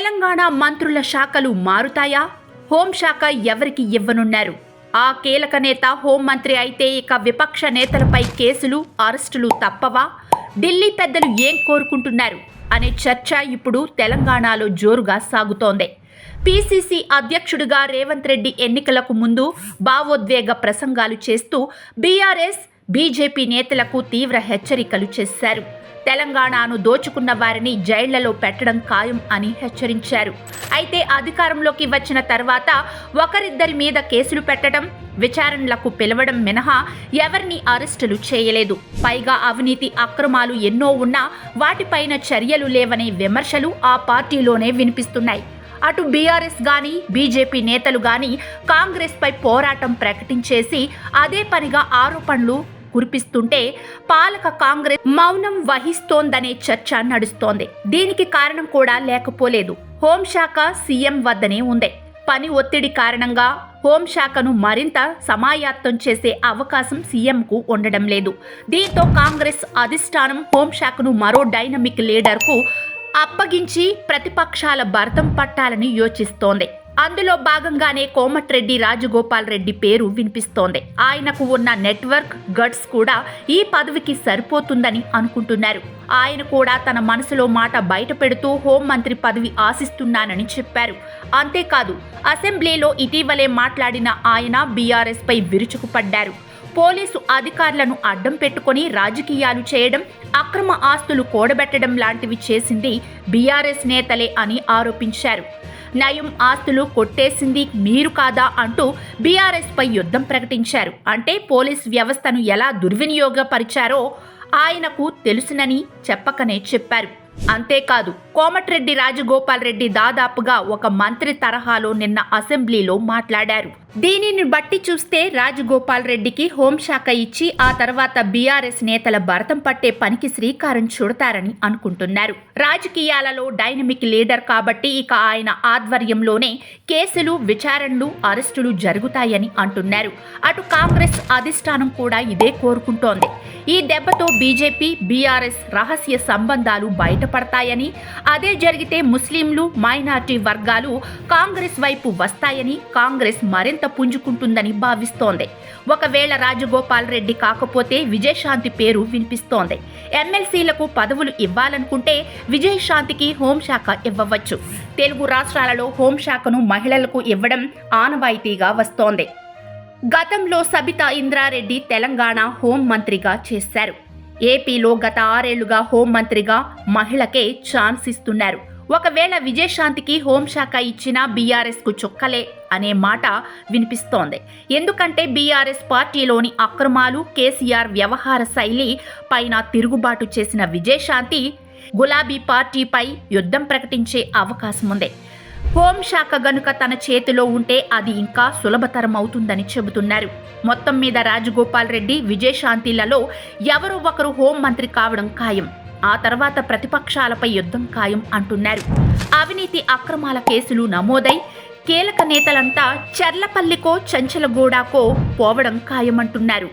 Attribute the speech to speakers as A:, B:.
A: తెలంగాణ మంత్రుల శాఖలు మారుతాయా? హోంశాఖ ఎవరికి ఇవ్వనున్నారు? ఆ కీలక నేత హోంమంత్రి అయితే ఇక విపక్ష నేతలపై కేసులు, అరెస్టులు తప్పవా? ఢిల్లీ పెద్దలు ఏం కోరుకుంటున్నారు అనే చర్చ ఇప్పుడు తెలంగాణలో జోరుగా సాగుతోంది. పీసీసీ అధ్యక్షుడిగా రేవంత్ రెడ్డి ఎన్నికలకు ముందు భావోద్వేగ ప్రసంగాలు చేస్తూ బీఆర్ఎస్, బీజేపీ నేతలకు తీవ్ర హెచ్చరికలు చేశారు. తెలంగాణను దోచుకున్న వారిని జైళ్లలో పెట్టడం ఖాయం అని హెచ్చరించారు. అయితే అధికారంలోకి వచ్చిన తర్వాత ఒకరిద్దరి మీద కేసులు పెట్టడం, విచారణలకు పిలవడం మినహా ఎవరిని అరెస్టులు చేయలేదు. పైగా అవినీతి అక్రమాలు ఎన్నో ఉన్నా వాటిపైన చర్యలు లేవనే విమర్శలు ఆ పార్టీలోనే వినిపిస్తున్నాయి. అటు బీఆర్ఎస్ గానీ, బీజేపీ నేతలు గానీ కాంగ్రెస్ పై పోరాటం ప్రకటించేసి అదే పనిగా ఆరోపణలు కురిపిస్తుంటే పాలక కాంగ్రెస్ మౌనం వహిస్తోందనే చర్చ నడుస్తోంది. దీనికి కారణం కూడా లేకపోలేదు. హోంశాఖ సీఎం వద్దనే ఉంది. పని ఒత్తిడి కారణంగా హోంశాఖను మరింత సమాయత్తం చేసే అవకాశం సీఎంకు ఉండడం లేదు. దీంతో కాంగ్రెస్ అధిష్టానం హోంశాఖను మరో డైనమిక్ లీడర్కు అప్పగించి ప్రతిపక్షాల భరతం పట్టాలని యోచిస్తోంది. అందులో భాగంగానే కోమటిరెడ్డి రాజగోపాల్ రెడ్డి పేరు వినిపిస్తోంది. ఆయనకు ఉన్న నెట్వర్క్, గట్స్ కూడా ఈ పదవికి సరిపోతుందని అనుకుంటున్నారు. ఆయన కూడా తన మనసులో మాట బయట పెడుతూ హోంమంత్రి పదవి ఆశిస్తున్నానని చెప్పారు. అంతేకాదు, అసెంబ్లీలో ఇటీవలే మాట్లాడిన ఆయన బీఆర్ఎస్ పై విరుచుకుపడ్డారు. పోలీసు అధికారులను అడ్డం పెట్టుకుని రాజకీయాలు చేయడం, అక్రమ ఆస్తులు కూడబెట్టడం లాంటివి చేసింది బీఆర్ఎస్ నేతలే అని ఆరోపించారు. నయం ఆస్తులు కొట్టేసింది మీరు కాదా అంటూ బీఆర్ఎస్ పై యుద్ధం ప్రకటించారు. అంటే పోలీస్ వ్యవస్థను ఎలా దుర్వినియోగపరిచారో ఆయనకు తెలుసునని చెప్పకనే చెప్పారు. అంతేకాదు, కోమటిరెడ్డి రాజగోపాల్ రెడ్డి దాదాపుగా ఒక మంత్రి తరహాలో నిన్న అసెంబ్లీలో మాట్లాడారు. దీనిని బట్టి చూస్తే రాజగోపాల్ రెడ్డికి హోంశాఖ ఇచ్చి ఆ తర్వాత బీఆర్ఎస్ నేతల భరతం పట్టే పనికి శ్రీకారం చుడతారని అనుకుంటున్నారు. రాజకీయాలలో డైనమిక్ లీడర్ కాబట్టి ఇక ఆయన ఆధ్వర్యంలోనే కేసులు, విచారణలు, అరెస్టులు జరుగుతాయని అంటున్నారు. అటు కాంగ్రెస్ అధిష్టానం కూడా ఇదే కోరుకుంటోంది. ఈ దెబ్బతో బీజేపీ, బీఆర్ఎస్ రహస్య సంబంధాలు బయటపడతాయని, అదే జరిగితే ముస్లింలు, మైనార్టీ వర్గాలు కాంగ్రెస్ వైపు వస్తాయని, కాంగ్రెస్ మరింత పుంజుకుంటుందని భావిస్తోంది. ఒకవేళ రాజగోపాల్ రెడ్డి కాకపోతే విజయశాంతి పేరు వినిపిస్తోంది. ఎమ్మెల్సీలకు పదవులు ఇవ్వాలనుకుంటే విజయశాంతికి హోంశాఖ ఇవ్వవచ్చు. తెలుగు రాష్ట్రాలలో హోంశాఖను మహిళలకు ఇవ్వడం ఆనవాయితీగా వస్తోంది. గతంలో సబితా ఇంద్రారెడ్డి తెలంగాణ హోంమంత్రిగా చేశారు. ఏపీలో గత 6 ఏళ్లుగా హోంమంత్రిగా మహిళకే ఛాన్స్ ఇస్తున్నారు. ఒకవేళ విజయశాంతికి హోంశాఖ ఇచ్చినా బీఆర్ఎస్కు చుక్కలే అనే మాట వినిపిస్తోంది. ఎందుకంటే బీఆర్ఎస్ పార్టీలోని అక్రమాలు, కేసీఆర్ వ్యవహార శైలి పైన తిరుగుబాటు చేసిన విజయశాంతి గులాబీ పార్టీపై యుద్ధం ప్రకటించే అవకాశం ఉంది. హోంశాఖ గనుక తన చేతిలో ఉంటే అది ఇంకా సులభతరం అవుతుందని చెబుతున్నారు. మొత్తం మీద రాజగోపాల్ రెడ్డి, విజయశాంతిలలో ఎవరో ఒకరు హోంమంత్రి కావడం ఖాయం. ఆ తర్వాత ప్రతిపక్షాలపై యుద్ధం ఖాయం అంటున్నారు. అవినీతి అక్రమాల కేసులు నమోదై కీలక నేతలంతా చర్లపల్లికో, చెంచలగూడకో పోవడం ఖాయమంటున్నారు.